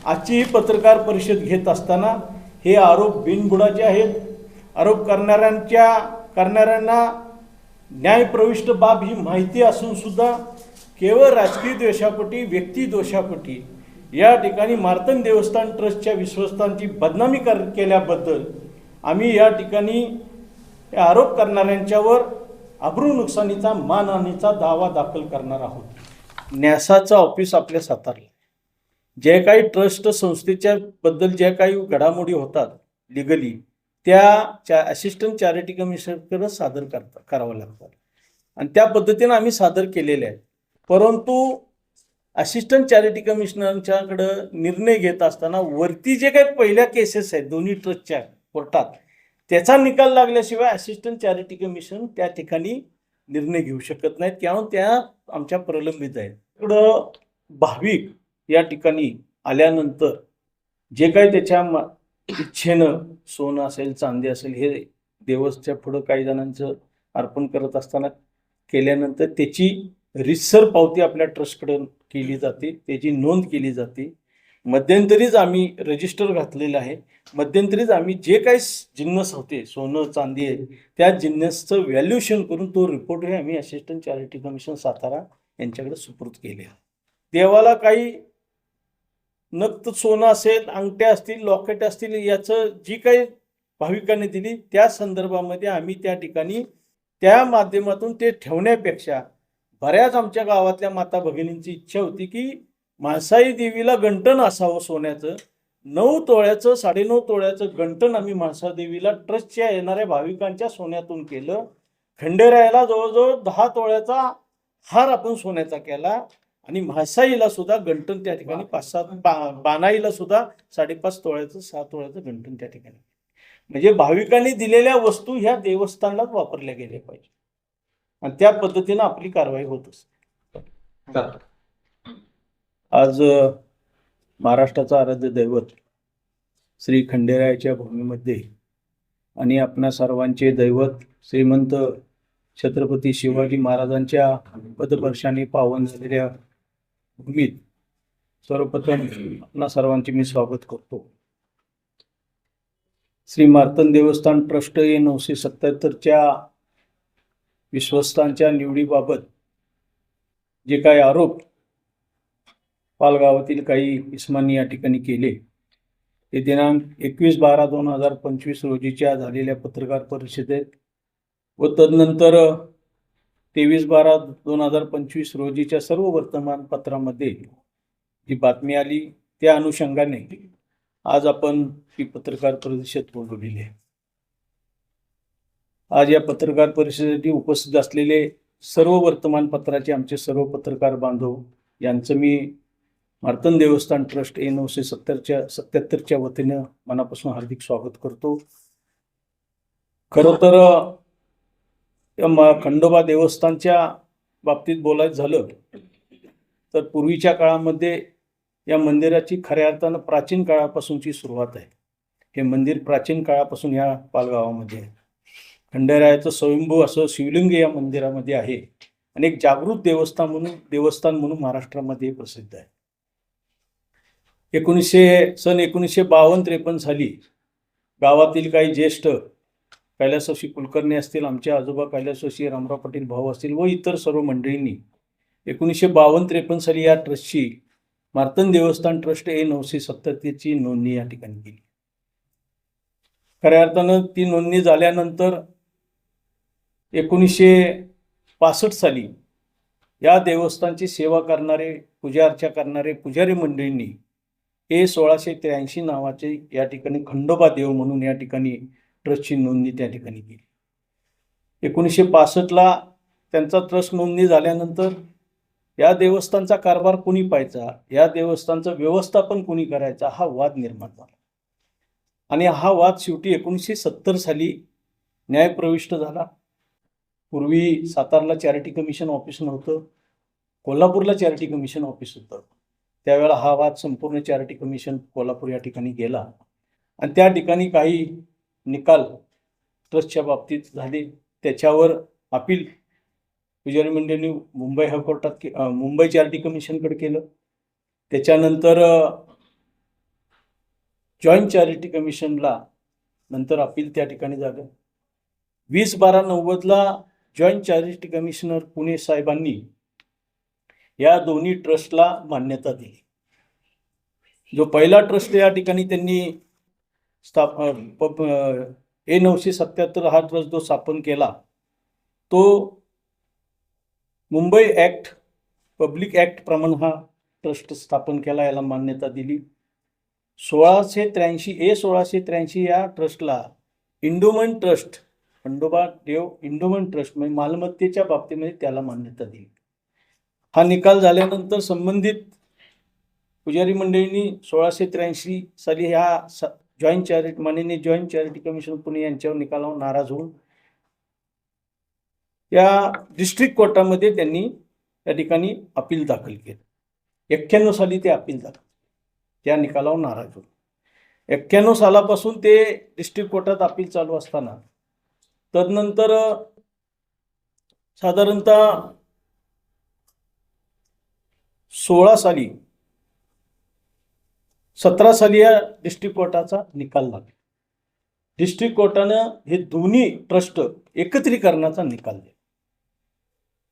आजची ही पत्रकार परिषद घेत असताना हे आरोप बिनबुडाचे आहेत. आरोप करणाऱ्यांना न्यायप्रविष्ट बाब ही माहिती असून सुद्धा केवळ राजकीय द्वेषापोटी, व्यक्ती दोषापोटी या ठिकाणी मार्तंड देवस्थान ट्रस्टच्या विश्वस्तांची बदनामी केल्याबद्दल आम्ही या ठिकाणी आरोप करणाऱ्यांच्यावर अब्रू नुकसानीचा मानहानीचा दावा दाखल करणार आहोत. न्यासाचं ऑफिस आपल्या सातारला, जे काही ट्रस्ट संस्थेच्या बद्दल ज्या काही घडामोडी होतात लिगली, त्या असिस्टंट चॅरिटी कमिशनरकडे सादर करावं लागतात आणि त्या पद्धतीने आम्ही सादर केलेले आहेत. परंतु असिस्टंट चॅरिटी कमिशनरच्याकडे निर्णय घेत असताना वरती जे काही पहिल्या केसेस आहेत दोन्ही ट्रस्टच्या कोर्टात, त्याचा निकाल लागल्याशिवाय असिस्टंट चॅरिटी कमिशन त्या ठिकाणी निर्णय घेऊ शकत नाहीत किंवा त्या आमच्या प्रलंबित आहेत. इकडं भाविक या ठिकाणी आल्यानंतर जे काही त्याच्या इच्छेनं सोनं असेल, चांदी असेल, हे देवस्थच्या पुढं काही जणांचं अर्पण करत असताना केल्यानंतर त्याची रीतसर पावती आपल्या ट्रस्टकडे केली जाते, त्याची नोंद केली जाते. मध्यंतरीच आम्ही रजिस्टर घातलेलं आहे. मध्यंतरीच आम्ही जे काही जिन्नस होते, सोनं चांदी आहे, त्या जिन्नसचं व्हॅल्युएशन करून तो रिपोर्ट हे आम्ही असिस्टंट चॅरिटी कमिशन सातारा यांच्याकडे सुपूर्द केले. देवाला काही नक्त सोनं असेल, अंगठ्या असतील, लॉकेट असतील, याचं जी काही भाविकांनी दिली त्या संदर्भामध्ये आम्ही त्या ठिकाणी त्या माध्यमातून ते ठेवण्यापेक्षा बऱ्याच आमच्या गावातल्या माता भगिनींची इच्छा होती की म्हाळसाई देवीला गंटन असावं सोन्याचं. 9 तोळ्याचं 9.5 तोळ्याचं गंटन आम्ही म्हाळसा देवीला ट्रस्टच्या येणाऱ्या भाविकांच्या सोन्यातून केलं. खंडेरायाला जवळजवळ 10 तोळ्याचा हार आपण सोन्याचा केला आणि म्हाळसाईला सुद्धा गंटन त्या ठिकाणी 5-7, बानाईला सुद्धा 5.5 तोळ्याचं 6 तोळ्याचं गंटन त्या ठिकाणी. म्हणजे भाविकांनी दिलेल्या वस्तू ह्या देवस्थानालाच वापरल्या गेल्या पाहिजे आणि त्या पद्धतीनं आपली कारवाई होत असते. आज महाराष्ट्राचं आराध्य दैवत श्री खंडेरायाच्या भूमीमध्ये आणि आपणा सर्वांचे दैवत श्रीमंत छत्रपती शिवाजी महाराजांच्या पदस्पर्शाने पावन झालेल्या भूमीत सर्वप्रथम आपणा सर्वांचे मी स्वागत करतो. श्री मार्तंड देवस्थान ट्रस्ट हे 977च्या विश्वस्तांच्या निवडीबाबत जे काही आरोप पालगावातील काही इस्मांनी या ठिकाणी केले, ते दिनांक 21/12/2025 रोजीच्या झालेल्या पत्रकार परिषदेत व तदनंतर 23/12/2025 रोजीच्या सर्व वर्तमानपत्रामध्ये जी बातमी आली त्या अनुषंगाने आज आपण ही पत्रकार परिषद बोलवलेली आहे. आज या पत्रकार परिषदेसाठी उपस्थित असलेले सर्व वर्तमानपत्राचे आमचे सर्व पत्रकार बांधव यांचं मी मार्तंड देवस्थान ट्रस्ट 977च्या वतीनं मनापासून हार्दिक स्वागत करतो. खरं तर खंडोबा देवस्थानच्या बाबतीत बोलायचं झालं तर पूर्वीच्या काळामध्ये या मंदिराची खऱ्या अर्थानं प्राचीन काळापासूनची सुरुवात आहे. हे मंदिर प्राचीन काळापासून या पालगावामध्ये आहे. खंडेरायाचं स्वयंभू असं शिवलिंग या मंदिरामध्ये आहे आणि एक जागृत देवस्थान म्हणून महाराष्ट्रामध्ये प्रसिद्ध आहे. 1952-53 साली गावातील काही ज्येष्ठ कैलासवासी कुलकर्णी असतील, आमचे आजोबा कैलासवासी रामराव पाटील भाऊ असतील व इतर सर्व मंडळींनी 1952-53 साली या ट्रस्टची मार्तंड देवस्थान ट्रस्ट 977ची नोंदणी या ठिकाणी केली. खऱ्या अर्थानं ती नोंदणी झाल्यानंतर 1965 साली या देवस्थानची सेवा करणारे, पूजा अर्चा करणारे पुजारी मंडळींनी हे 1683 नावाचे या ठिकाणी खंडोबा देव म्हणून या ठिकाणी ट्रस्टची नोंदणी त्या ठिकाणी केली. 1965ला त्यांचा ट्रस्ट नोंदणी झाल्यानंतर या देवस्थानचा कारभार कोणी पाहायचा, या देवस्थानचं व्यवस्थापन कोणी करायचा, हा वाद निर्माण झाला आणि हा वाद शेवटी 1970 साली न्यायप्रविष्ट झाला. पूर्वी सातारला चॅरिटी कमिशन ऑफिस नव्हतं, कोल्हापूरला चॅरिटी कमिशन ऑफिस होतं. त्यावेळेला हा वाद संपूर्ण चॅरिटी कमिशन कोल्हापूर या ठिकाणी गेला आणि त्या ठिकाणी काही निकाल ट्रस्टच्या बाबतीत झाले. त्याच्यावर अपील पुजारी मंडळींनी मुंबई हायकोर्टात मुंबई चॅरिटी कमिशनकडे केलं. त्याच्यानंतर जॉईंट चॅरिटी कमिशनला नंतर अपील त्या ठिकाणी झालं. 20/12/90ला जॉईंट चॅरिटी कमिशनर पुणे साहेबांनी या दोन्ही ट्रस्टला मान्यता दिली. जो पहिला ट्रस्ट या ठिकाणी त्यांनी A977 हा ट्रस्ट जो स्थापन केला तो मुंबई ॲक्ट पब्लिक ॲक्ट प्रमाणे हा ट्रस्ट स्थापन केला, याला मान्यता दिली. 1683 या ट्रस्टला इंडोमेंट ट्रस्ट, खंडोबा देव इंडोमेंट ट्रस्ट म्हणजे मालमत्तेच्या बाबतीमध्ये त्याला मान्यता दिली. हा निकाल झाल्यानंतर संबंधित पुजारी मंडळींनी 1683 साली ह्या माननीय जॉईंट चॅरिटी कमिशन पुणे यांच्यावर निकालावर नाराज होऊन या डिस्ट्रिक्ट कोर्टामध्ये त्यांनी त्या ठिकाणी अपील दाखल केलं. 91 साली ते अपील दाखल, त्या निकालावर नाराज होऊन 91 सालापासून ते डिस्ट्रिक्ट कोर्टात अपील चालू असताना तदनंतर साधारणतः 17 साली या डिस्ट्रिक्ट कोर्टाचा निकाल लागला. डिस्ट्रिक्ट कोर्टानं हे दोन्ही ट्रस्ट एकत्रीकरणाचा निकाल दिला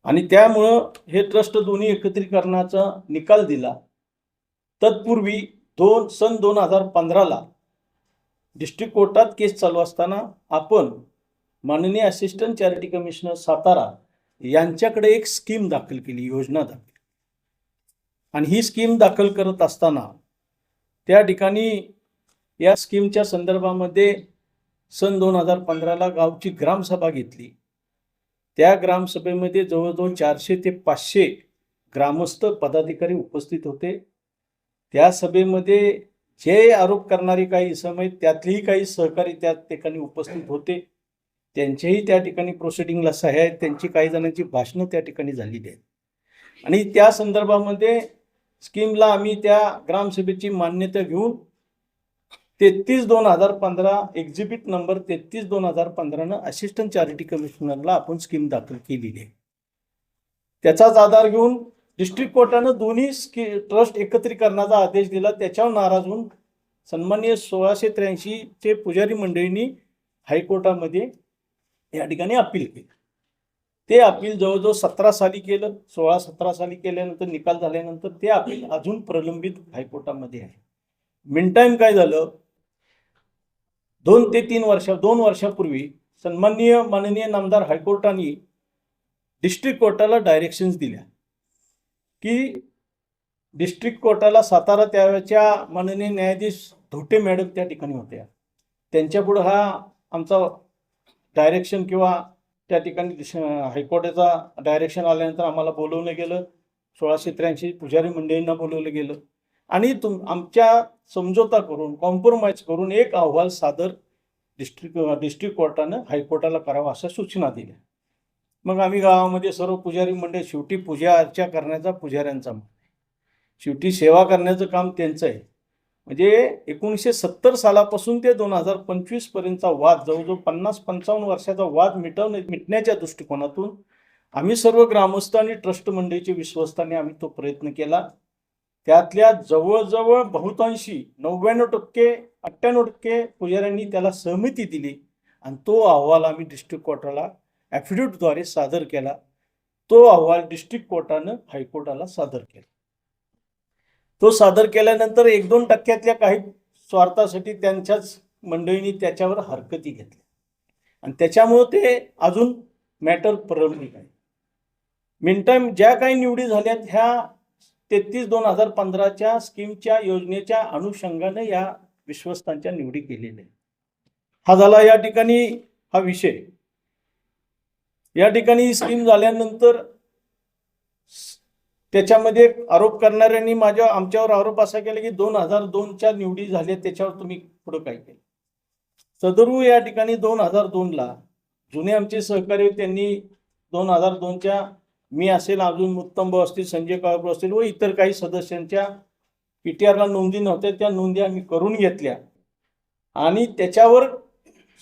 आणि त्यामुळं हे ट्रस्ट दोन्ही एकत्रीकरणाचा निकाल दिला. तत्पूर्वी सन 2015ला डिस्ट्रिक्ट कोर्टात केस चालू असताना आपण माननीय असिस्टंट चॅरिटी कमिशनर सातारा यांच्याकडे एक स्कीम दाखल केली, योजना दाखल. आणि ही स्कीम दाखल करत असताना त्या ठिकाणी या स्कीमच्या संदर्भामध्ये सन 2015ला गावची ग्रामसभा घेतली. त्या ग्रामसभेमध्ये जवळजवळ 400 ते 500 ग्रामस्थ पदाधिकारी उपस्थित होते. त्या सभेमध्ये जे आरोप करणारे काही इसम आहेत त्यातलेही काही सहकारी त्या ठिकाणी उपस्थित होते. त्यांचेही त्या ठिकाणी प्रोसिडिंगला सह्या आहेत, त्यांची काही जणांची भाषणं त्या ठिकाणी झालेली आहेत. आणि त्या संदर्भामध्ये स्कीमला आम्ही त्या ग्रामसभेची मान्यता घेऊन 33/2015 एक्झिबिट नंबर 33/2015 असिस्टंट चॅरिटी कमिशनरला आपण स्कीम दाखल केलेली आहे. त्याचाच आधार घेऊन डिस्ट्रिक्ट कोर्टानं दोन्ही ट्रस्ट एकत्रीकरणाचा आदेश दिला. त्याच्यावर नाराज होऊन सन्माननीय 1683 पुजारी मंडळींनी हायकोर्टामध्ये या ठिकाणी अपील केलं. ते अपील जवळजवळ 17 साली केलं. 16-17 साली केल्यानंतर निकाल झाल्यानंतर ते अपील अजून प्रलंबित हायकोर्टामध्ये आहे. मिनटाईम काय झालं, 2 ते 3 वर्षापूर्वी सन्माननीय माननीय नामदार हायकोर्टाने डिस्ट्रिक्ट कोर्टाला डायरेक्शन्स दिल्या की डिस्ट्रिक्ट कोर्टाला सातारा त्यावेळच्या माननीय न्यायाधीश धोटे मॅडम त्या ठिकाणी होत्या. त्यांच्यापुढं हा आमचा डायरेक्शन किंवा त्या ठिकाणी हायकोर्टाचा डायरेक्शन आल्यानंतर आम्हाला बोलवलं गेलं. 1683 पुजारी मंडळींना बोलवलं गेलं आणि आमच्या समझोता करून कॉम्प्रोमाइज करून एक अहवाल सादर डिस्ट्रिक्ट कोर्टानं हायकोर्टाला करावा अशा सूचना दिल्या. मग आम्ही गावामध्ये सर्व पुजारी मंडळ, शेवटी पूजा अर्चा करण्याचा पुजाऱ्यांचा मान आहे, शेवटी सेवा करण्याचं काम त्यांचं आहे. म्हणजे 1970 सालापासून ते 2025 पर्यंतचा वाद, जवळजवळ 50-55 वर्षाचा वाद मिटण्याच्या दृष्टिकोनातून आम्ही सर्व ग्रामस्थ आणि ट्रस्ट मंडळीचे विश्वस्तांनी आम्ही तो प्रयत्न केला. त्यातल्या जवळजवळ बहुतांशी 99%-98% पुजाऱ्यांनी त्याला सहमती दिली आणि तो अहवाल आम्ही डिस्ट्रिक्ट कोर्टाला ॲफिडेव्हिटद्वारे सादर केला. तो अहवाल डिस्ट्रिक्ट कोर्टानं हायकोर्टाला सादर केला. तो सादर केल्यानंतर 1-2% काही स्वार्थासाठी त्यांच्याच मंडळींनी त्याच्यावर हरकती घेतल्या आणि त्याच्यामुळं ते अजून मॅटर प्रलंबित आहे. मिनटाईम ज्या काही निवडी झाल्यात ह्या 33/2015च्या स्कीमच्या योजनेच्या अनुषंगाने या विश्वस्तांच्या निवडी केलेल्या आहेत. हा झाला या ठिकाणी हा विषय. या ठिकाणी स्कीम झाल्यानंतर त्याच्यामध्ये आरोप करणाऱ्यांनी आमच्यावर आरोप असा केला की 2002च्या निवडी झाल्या त्याच्यावर तुम्ही पुढं काय केलं. सदरू या ठिकाणी 2002ला जुने आमचे सहकारी त्यांनी 2002च्या मी असेल, अजून उत्तम भाऊ असतील, संजय काळभोर असतील व इतर काही सदस्यांच्या PTRला नोंदी नव्हत्या, त्या नोंदी आम्ही करून घेतल्या आणि त्याच्यावर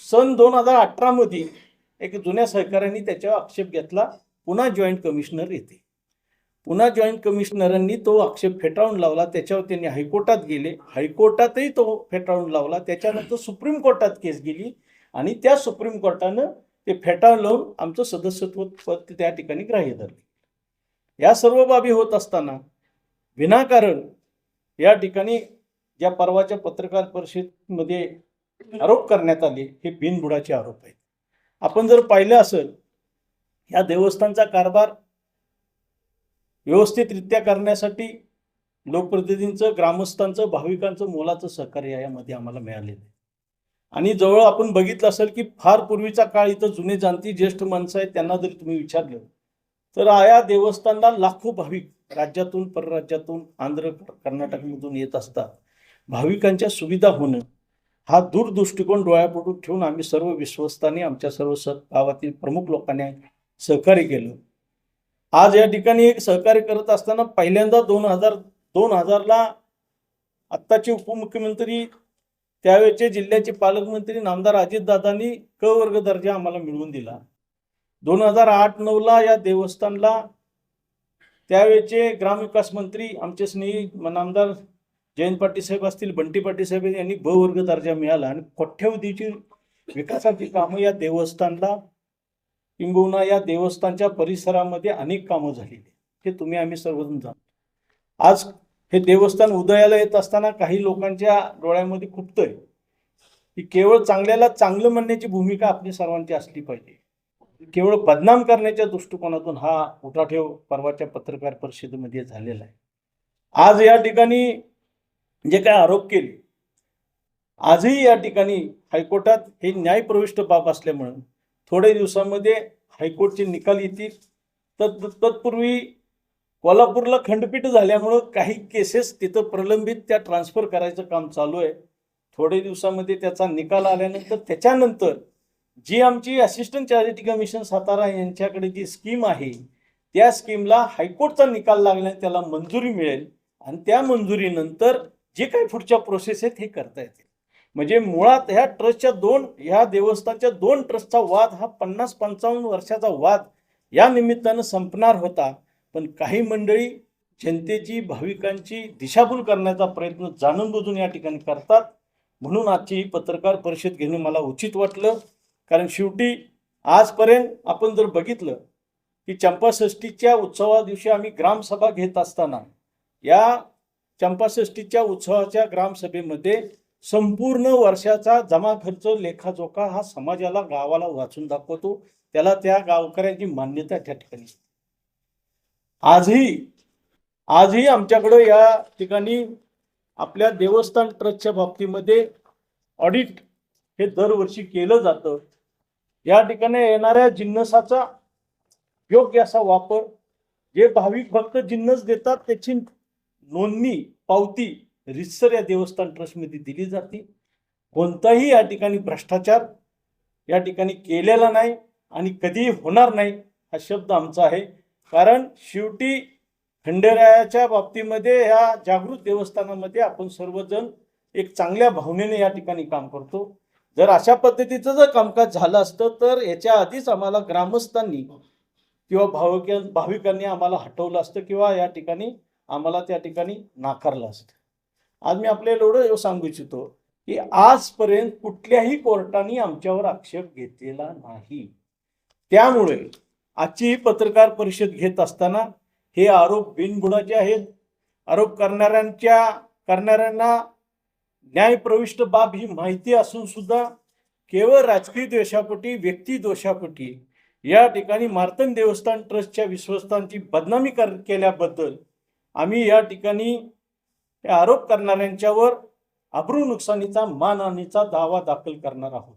सन 2018 एक जुन्या सहकाऱ्यांनी त्याच्यावर आक्षेप घेतला, पुन्हा जॉईंट कमिशनर येते. पुन्हा जॉईंट कमिशनरांनी तो आक्षेप फेटाळून लावला. त्याच्यावर त्यांनी हायकोर्टात गेले, हायकोर्टातही तो फेटाळून लावला. त्याच्यानंतर सुप्रीम कोर्टात केस गेली आणि त्या सुप्रीम कोर्टानं ते फेटाळून लावून आमचं सदस्यत्व पद त्या ठिकाणी ग्राह्य धरले. या सर्व बाबी होत असताना विनाकारण या ठिकाणी ज्या परवाच्या पत्रकार परिषदेमध्ये आरोप करण्यात आले हे बिनबुडाचे आरोप आहेत. आपण जर पाहिलं असेल, या देवस्थानचा कारभार व्यवस्थितरित्या करण्यासाठी लोकप्रतिनिधींचं, ग्रामस्थांचं, भाविकांचं मोलाचं सहकार्य यामध्ये आम्हाला मिळालेलं आहे. आणि जवळ आपण बघितलं असेल की फार पूर्वीचा काळ, इथं जुने जाणती ज्येष्ठ माणसं आहेत, त्यांना जरी तुम्ही विचारलं तर या देवस्थानला लाखो भाविक राज्यातून, परराज्यातून, आंध्र कर्नाटकमधून येत असतात. भाविकांच्या सुविधा होणं हा दूरदृष्टिकोन डोळ्यापुढे ठेवून आम्ही सर्व विश्वस्तांनी, आमच्या सर्व गावातील प्रमुख लोकांनी सहकार्य केलं. आज या ठिकाणी एक सहकार्य करत असताना पहिल्यांदा 2000ला आत्ताचे उपमुख्यमंत्री, त्यावेळेचे जिल्ह्याचे पालकमंत्री नामदार अजितदादांनी क वर्ग दर्जा आम्हाला मिळवून दिला. 2008-9ला या देवस्थानला त्यावेळेचे ग्रामविकास मंत्री आमचे स्नेही नामदार जयंत पाटील साहेब असतील, बंटी पाटील साहेब यांनी ब वर्ग दर्जा मिळाला आणि कोट्यवधीची विकासाची कामं या देवस्थानला, किंबहुना या देवस्थानच्या परिसरामध्ये अनेक कामं झालेली, हे तुम्ही आम्ही सर्वजण जाणतो. आज हे देवस्थान उदयाला येत असताना काही लोकांच्या डोळ्यामध्ये खुपतंय की केवळ चांगल्याला चांगलं म्हणण्याची भूमिका आपली सर्वांची असली पाहिजे. केवळ बदनाम करण्याच्या दृष्टिकोनातून हा उठाठेव परवाच्या पत्रकार परिषदेमध्ये झालेला आहे. आज या ठिकाणी जे काय आरोप केले, आजही या ठिकाणी हायकोर्टात हे न्यायप्रविष्ट बाब असल्यामुळे थोड्या दिवसांमध्ये हायकोर्टचे निकाल येतील. तत्पूर्वी कोल्हापूरला खंडपीठ झाल्यामुळं काही केसेस तिथं प्रलंबित, त्या ट्रान्सफर करायचं काम चालू आहे. थोड्या दिवसामध्ये त्याचा निकाल आल्यानंतर त्याच्यानंतर जी आमची असिस्टंट चॅरिटी कमिशन सातारा यांच्याकडे जी स्कीम आहे, त्या स्कीमला हायकोर्टचा निकाल लागल्याने त्याला मंजुरी मिळेल आणि त्या मंजुरीनंतर जे काही पुढच्या प्रोसेस आहेत हे करता येतील. म्हणजे मुळात ह्या ट्रस्टच्या ह्या देवस्थानच्या दोन ट्रस्टचा वाद हा 50-55 वर्षाचा वाद या निमित्तानं संपणार होता. पण काही मंडळी जनतेची, भाविकांची दिशाभूल करण्याचा प्रयत्न जाणून बुजून या ठिकाणी करतात. म्हणून आजची ही पत्रकार परिषद घेणं मला उचित वाटलं. कारण शेवटी आजपर्यंत आपण जर बघितलं की चंपाषष्ठीच्या उत्सवा दिवशी आम्ही ग्रामसभा घेत असताना या चंपाषष्ठीच्या उत्सवाच्या ग्रामसभेमध्ये संपूर्ण वर्षाचा जमा खर्च लेखाजोखा हा समाजाला, गावाला वाचून दाखवतो. त्याला त्या गावकऱ्यांची मान्यता त्या ठिकाणी. आजही आमच्याकडे या ठिकाणी आपल्या देवस्थान ट्रस्टच्या बाबतीमध्ये ऑडिट हे दरवर्षी केलं जातं. या ठिकाणी येणाऱ्या जिन्नसाचा योग्य असा वापर, जे भाविक भक्त जिन्नस देतात त्याची नोंदणी, पावती रितसर या देवस्थान ट्रस्टमध्ये दिली जाते. कोणताही या ठिकाणी भ्रष्टाचार या ठिकाणी केलेला नाही आणि कधीही होणार नाही हा शब्द आमचा आहे. कारण शेवटी खंडेरायाच्या बाबतीमध्ये या जागृत देवस्थानामध्ये आपण सर्वजण एक चांगल्या भावनेने या ठिकाणी काम करतो. जर अशा पद्धतीचं कामकाज झालं असतं तर याच्या आधीच आम्हाला ग्रामस्थांनी किंवा भाविकांनी आम्हाला हटवलं असतं किंवा या ठिकाणी आम्हाला त्या ठिकाणी नाकारलं असतं. आज मी आपल्याला एवढं सांगू इच्छितो की आजपर्यंत कुठल्याही कोर्टाने आमच्यावर आक्षेप घेतलेला नाही. त्यामुळे आजची पत्रकार परिषद घेत असताना हे आरोप बिनबुडाचे आहेत. आरोप करणाऱ्यांना न्यायप्रविष्ट बाब ही माहिती असून सुद्धा केवळ राजकीय द्वेषापोटी, व्यक्ती दोषापोटी या ठिकाणी मार्तंड देवस्थान ट्रस्टच्या विश्वस्तांची बदनामी केल्याबद्दल आम्ही या ठिकाणी आरोप करणाऱ्यांच्यावर अब्रू नुकसानीचा, मानहानीचा दावा दाखल करणार आहोत.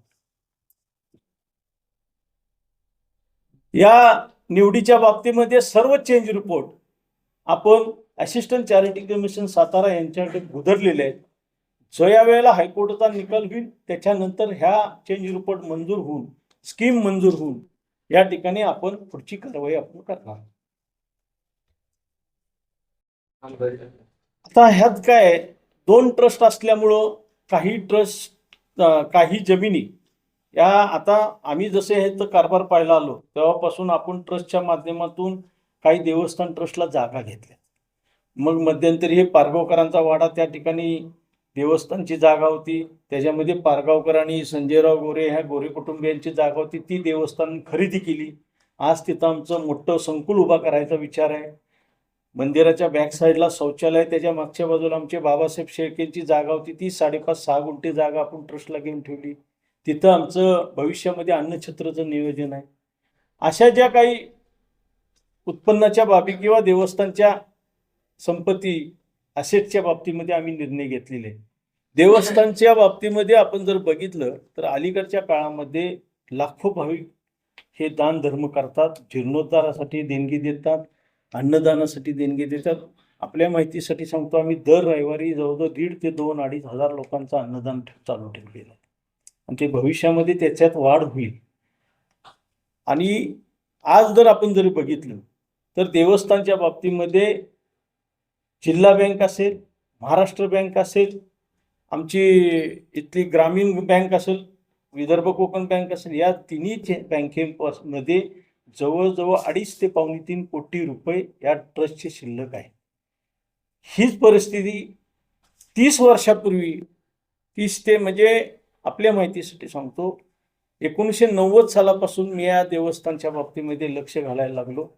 या निवडीच्या बाबतीमध्ये सर्व चेंज रिपोर्ट आपण असिस्टंट चॅरिटी कमिशन सातारा यांच्याकडे उधरलेले आहेत. जो या वेळेला हायकोर्टाचा निकाल होईल त्याच्यानंतर ह्या चेंज रिपोर्ट मंजूर होऊन, स्कीम मंजूर होऊन या ठिकाणी आपण पुढची कारवाई आपण करणार. आता ह्यात काय, दोन ट्रस्ट असल्यामुळं काही जमिनी या, आता आम्ही जसे हे कारभार पाहायला आलो तेव्हापासून आपण ट्रस्टच्या माध्यमातून काही देवस्थान ट्रस्टला जागा घेतल्या. मग मध्यंतरी हे पारगावकरांचा वाडा त्या ठिकाणी देवस्थानची जागा होती, त्याच्यामध्ये पारगावकर आणि संजयराव गोरे ह्या गोरे कुटुंबियांची जागा होती, ती देवस्थान खरेदी केली. आज तिथं आमचं मोठं संकुल उभा करायचा विचार आहे. मंदिराच्या बॅक साईडला शौचालय, त्याच्या मागच्या बाजूला आमचे बाबासाहेब शेळकेंची जागा होती, ती 5.5-6 गुंठे जागा आपण ट्रस्टला घेऊन ठेवली. तिथं आमचं भविष्यामध्ये अन्नछत्रचं नियोजन आहे. अशा ज्या काही उत्पन्नाच्या बाबी किंवा देवस्थानच्या संपत्ती असेटच्या बाबतीमध्ये आम्ही निर्णय घेतलेले. देवस्थानच्या बाबतीमध्ये आपण जर बघितलं तर अलीकडच्या काळामध्ये लाखो भाविक हे दान धर्म करतात, जीर्णोद्धारासाठी देणगी देतात, अन्नदानासाठी देणगी देतात. आपल्या माहितीसाठी सांगतो, आम्ही दर रविवारी जवळजवळ 1,500 ते 2,000-2,500 हजार लोकांचं अन्नदान चालू ठेवलेलं आहे आणि ते भविष्यामध्ये त्याच्यात वाढ होईल. आणि आज जर आपण जर बघितलं तर देवस्थानच्या बाबतीमध्ये जिल्हा बँक असेल, महाराष्ट्र बँक असेल, आमची इथली ग्रामीण बँक असेल, विदर्भ कोकण बँक असेल, या तिन्ही बँकेमध्ये जवळजवळ 2.5 ते 3.25 कोटी रुपये या ट्रस्टची शिल्लक आहे. हीच परिस्थिती 30 वर्षापूर्वी, 30 ते म्हणजे आपल्या माहितीसाठी सांगतो, 1990 सालापासून मी या देवस्थानच्या बाबतीमध्ये लक्ष घालायला लागलो.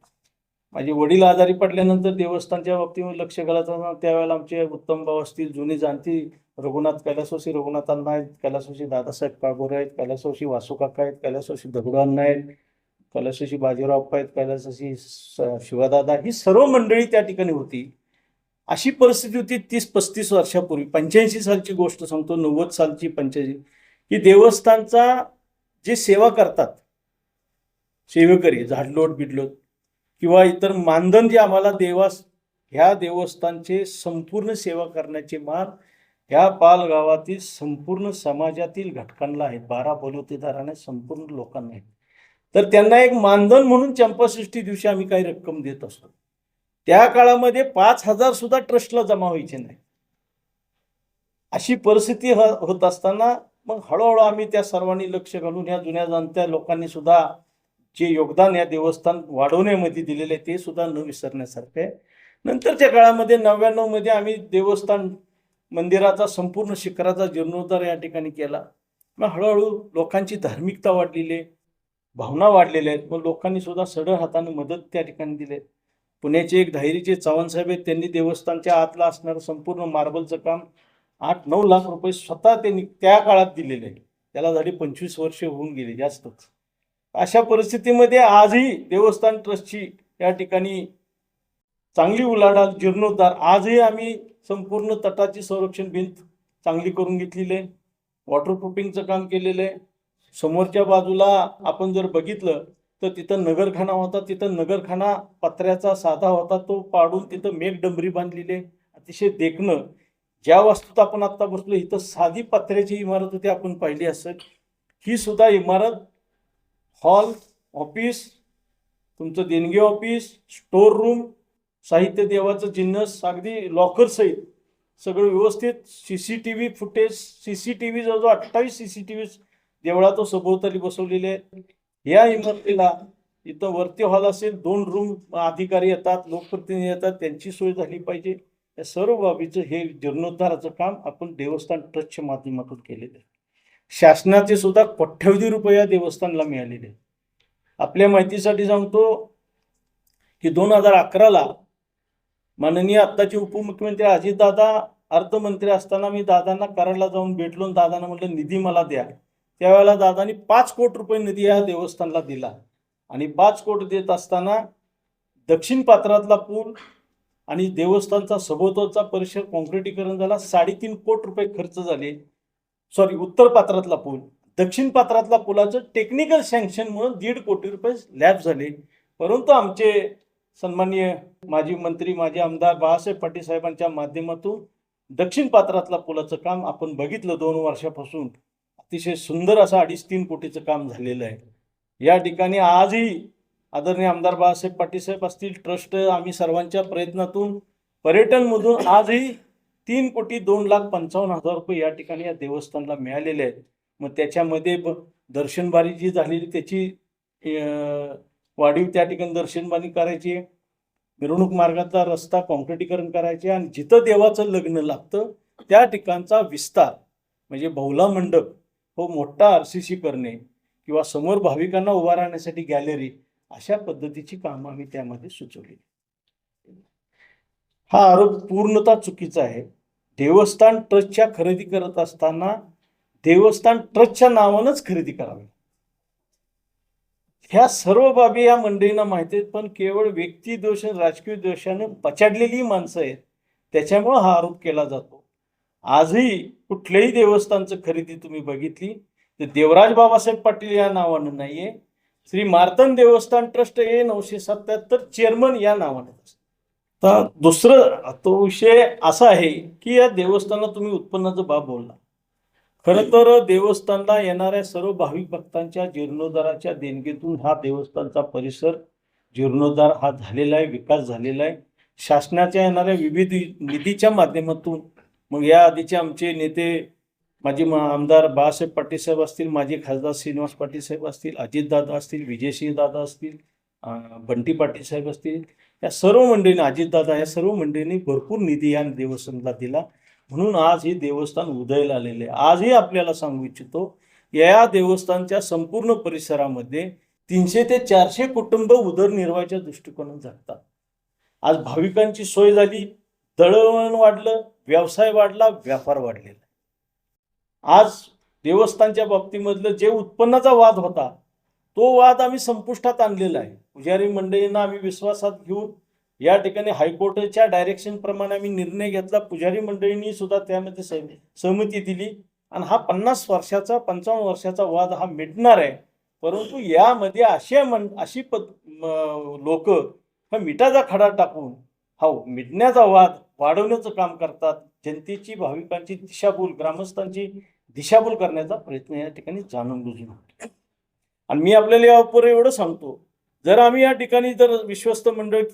माझे वडील आजारी पडल्यानंतर देवस्थानच्या बाबतीमध्ये लक्ष घालायचं. त्यावेळेला आमचे उत्तम भाऊ असतील, जुनी जाणती रघुनाथ कैलासवासी रघुनाथांना आहेत, कैलासवासी दादासाहेब काळभोरे आहेत, कैलासवासी वासुकाका आहेत, कैलासवासी दगडूअण्णा आहेत, कैलासवासी बाजीराव आहेत, कैलासवासी शिवादादा, ही सर्व मंडळी त्या ठिकाणी होती. अशी परिस्थिती होती 30-35 वर्षापूर्वी. 85 सालची गोष्ट सांगतो, 90 सालची 85, की देवस्थानचा जे सेवा करतात सेवेकरी, झाडलोट बिडलोट किंवा इतर मानधन जे आम्हाला ह्या देवस्थानचे संपूर्ण सेवा करण्याचे मान ह्या पाल गावातील संपूर्ण समाजातील घटकांना आहेत. 12 बलुतेदारांना, संपूर्ण लोकांना आहेत. तर त्यांना एक मानधन म्हणून चंपाषष्ठी दिवशी आम्ही काही रक्कम देत असतो. त्या काळामध्ये 5,000 सुद्धा ट्रस्टला जमा व्हायचे नाही. अशी परिस्थिती होत असताना मग हळूहळू आम्ही त्या सर्वांनी लक्ष घालून या जुन्या जाणत्या लोकांनी सुद्धा जे योगदान या देवस्थान वाढवण्यामध्ये दिलेले ते सुद्धा न विसरण्यासारखे आहे. नंतरच्या काळामध्ये 99 मध्ये आम्ही देवस्थान मंदिराचा संपूर्ण शिखराचा जीर्णोद्धार या ठिकाणी केला. मग हळूहळू लोकांची धार्मिकता वाढलेली आहे, भावना वाढलेल्या आहेत. मग लोकांनी सुद्धा सढळ हाताने मदत त्या ठिकाणी दिली. पुण्याचे एक धायरीचे चव्हाणसाहेब आहेत, त्यांनी देवस्थानच्या आतला असणारं संपूर्ण मार्बलचं काम 8-9 लाख रुपये स्वतः त्यांनी त्या काळात दिलेले आहे. त्याला झाली 25 वर्ष होऊन गेली जास्तच. अशा परिस्थितीमध्ये आजही देवस्थान ट्रस्टची या ठिकाणी चांगली उलाढाल, जीर्णोद्धार. आजही आम्ही संपूर्ण तटाची संरक्षण भिंत चांगली करून घेतलेली आहे, वॉटरप्रूफिंगचं काम केलेलं आहे. समोरच्या बाजूला आपण जर बघितलं तर तिथं नगरखाना होता, तिथं नगरखाना पत्र्याचा साधा होता, तो पाडून तिथं मेघडंबरी बांधलेली आहे. अतिशय देखणं. ज्या वास्तूत आपण आत्ता बसलो इथं साधी पत्र्याची इमारत होती, आपण पाहिली असेल. ही सुद्धा इमारत हॉल, ऑफिस, तुमचं देणगी ऑफिस, स्टोर रूम, साहित्य देवाचं जिन्नस, अगदी लॉकर सहित सगळं व्यवस्थित. CCTV फुटेज, CCTV जवळजवळ 28 CCTV देवळात सभोवताली बसवलेले आहेत. या इमारतीला इथं वरती हॉल असेल, 2 रूम, अधिकारी येतात, लोकप्रतिनिधी येतात, त्यांची सोय झाली पाहिजे. या सर्व बाबीचं हे जीर्णोद्धाराचं काम आपण देवस्थान ट्रस्टच्या माध्यमातून केलेलं आहे. शासनाचे सुद्धा कोट्यवधी रुपये या देवस्थानला मिळालेले आहेत. आपल्या माहितीसाठी सांगतो की 2011ला माननीय आत्ताचे उपमुख्यमंत्री अजितदादा अर्थमंत्री असताना मी दादांना कराडला जाऊन भेटलो. दादांना म्हटलं निधी मला द्या. त्यावेळेला दादांनी 5 कोटी रुपये निधी या देवस्थानला दिला आणि 5 कोटी देत असताना दक्षिण पात्रातला पूल आणि देवस्थानचा सभोवतालचा परिसर काँक्रिटीकरण झाला. 3.5 कोटी रुपये खर्च झाले. उत्तर पात्रातला पूल, दक्षिण पात्रातला पुलाचं टेक्निकल सँक्शन म्हणून 1.5 कोटी रुपये लॅब झाले. परंतु आमचे सन्माननीय माजी मंत्री, माजी आमदार बाळासाहेब पाटील साहेबांच्या माध्यमातून दक्षिण पात्रातला पुलाचं काम आपण बघितलं 2 वर्षापासून. अतिशय सुंदर असं 2.5-3 कोटीचं काम झालेलं आहे. या ठिकाणी आजही आदरणीय आमदार बाळासाहेब पाटील साहेब असतील, ट्रस्ट, आम्ही सर्वांच्या प्रयत्नातून पर्यटनमधून आजही 3,02,55,000 रुपये या ठिकाणी या देवस्थानला मिळालेले आहेत. मग त्याच्यामध्ये दर्शनबारी जी झालेली त्याची वाढीव त्या ठिकाणी दर्शनबारी करायची. मिरवणूक मार्गाचा रस्ता काँक्रिटीकरण करायचे आणि जिथं देवाचं लग्न लागतं त्या ठिकाणचा विस्तार म्हणजे बहुला मंडप हो मोठा RCC करणे किंवा समोर भाविकांना उभा राहण्यासाठी गॅलरी अशा पद्धतीची कामं आम्ही त्यामध्ये सुचवली. हा आरोप पूर्णतः चुकीचा आहे. देवस्थान ट्रस्टच्या खरेदी करत असताना देवस्थान ट्रस्टच्या नावानंच खरेदी करावी. ह्या सर्व बाबी या मंडळींना माहिती आहेत, पण केवळ व्यक्ती दोष राजकीय दोषाने पछाडलेली माणसं आहेत, त्याच्यामुळे हा आरोप केला जातो. आजही कुठल्याही देवस्थानचं खरेदी तुम्ही बघितली तर देवराज बाबासाहेब पाटील या नावानं नाहीये, श्री मार्तंड देवस्थान ट्रस्ट A 977 चेअरमन या नावानं. तर दुसरं तो विषय असा आहे की या देवस्थानात तुम्ही उत्पन्नाचा बाब बोलला. खरं तर देवस्थानला येणाऱ्या सर्व भाविक भक्तांच्या जीर्णोद्धाराच्या देणगीतून हा देवस्थानचा परिसर जीर्णोद्धार हा झालेला आहे, विकास झालेला आहे. शासनाच्या येणाऱ्या विविध निधीच्या माध्यमातून मग या आधीचे आमचे नेते माजी आमदार बाळासाहेब पाटील साहेब असतील, माजी खासदार श्रीनिवास पाटील साहेब असतील, अजितदादा असतील, विजयसिंह दादा असतील, बंटी पाटील साहेब असतील, या सर्व मंडळींनी अजितदादा या सर्व मंडळींनी भरपूर निधी या देवस्थानला दिला. म्हणून आज हे देवस्थान उदयाला आलेले आहे. आजही आपल्याला सांगू इच्छितो या देवस्थानच्या संपूर्ण परिसरामध्ये 300 ते 400 कुटुंब उदरनिर्वाहाच्या दृष्टिकोनातून जगतात. आज भाविकांची सोय झाली, दळणवळण वाढलं, व्यवसाय वाढला, व्यापार वाढलेला. आज देवस्थानच्या बाबतीमधलं जे उत्पन्नाचा वाद होता तो वाद आम्ही संपुष्टात आणलेला आहे. पुजारी मंडळींना आम्ही विश्वासात घेऊन या ठिकाणी हायकोर्टाच्या डायरेक्शन प्रमाणे आम्ही निर्णय घेतला. पुजारी मंडळींनी सुद्धा त्यामध्ये सहमती दिली आणि हा 50 वर्षाचा 55 वर्षाचा वाद हा मिटणार आहे. परंतु यामध्ये अशी लोक हा मिठाचा खडा टाकून हा मिटण्याचा वाद वाढवण्याचं काम करतात. जनतेची भाविकांची दिशाभूल ग्रामस्थांची दिशाभूल करण्याचा प्रयत्न या ठिकाणी जाणून बुजून होतो. आणि मी आपल्याला यावर एवढं सांगतो, जर आम्ही या ठिकाणी जर विश्वस्त मंडळ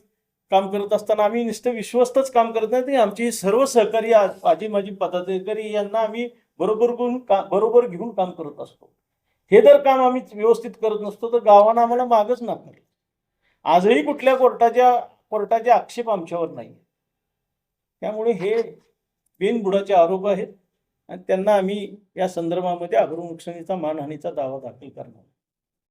काम करत असताना आम्ही नुसतं विश्वस्तच काम करत नाही, आमची सर्व सहकारी आजी माजी पदाधिकारी यांना आम्ही बरोबर घेऊन काम करत असतो. हे जर काम आम्ही व्यवस्थित करत नसतो तर गावानं आम्हाला मागच नाकारलं. आजही कुठल्या कोर्टाचे आक्षेप आमच्यावर नाही. त्यामुळे हे बिनबुडाचे आरोप आहेत आणि त्यांना आम्ही या संदर्भामध्ये अग्रनुकसानीचा मानहानीचा दावा दाखल करणार.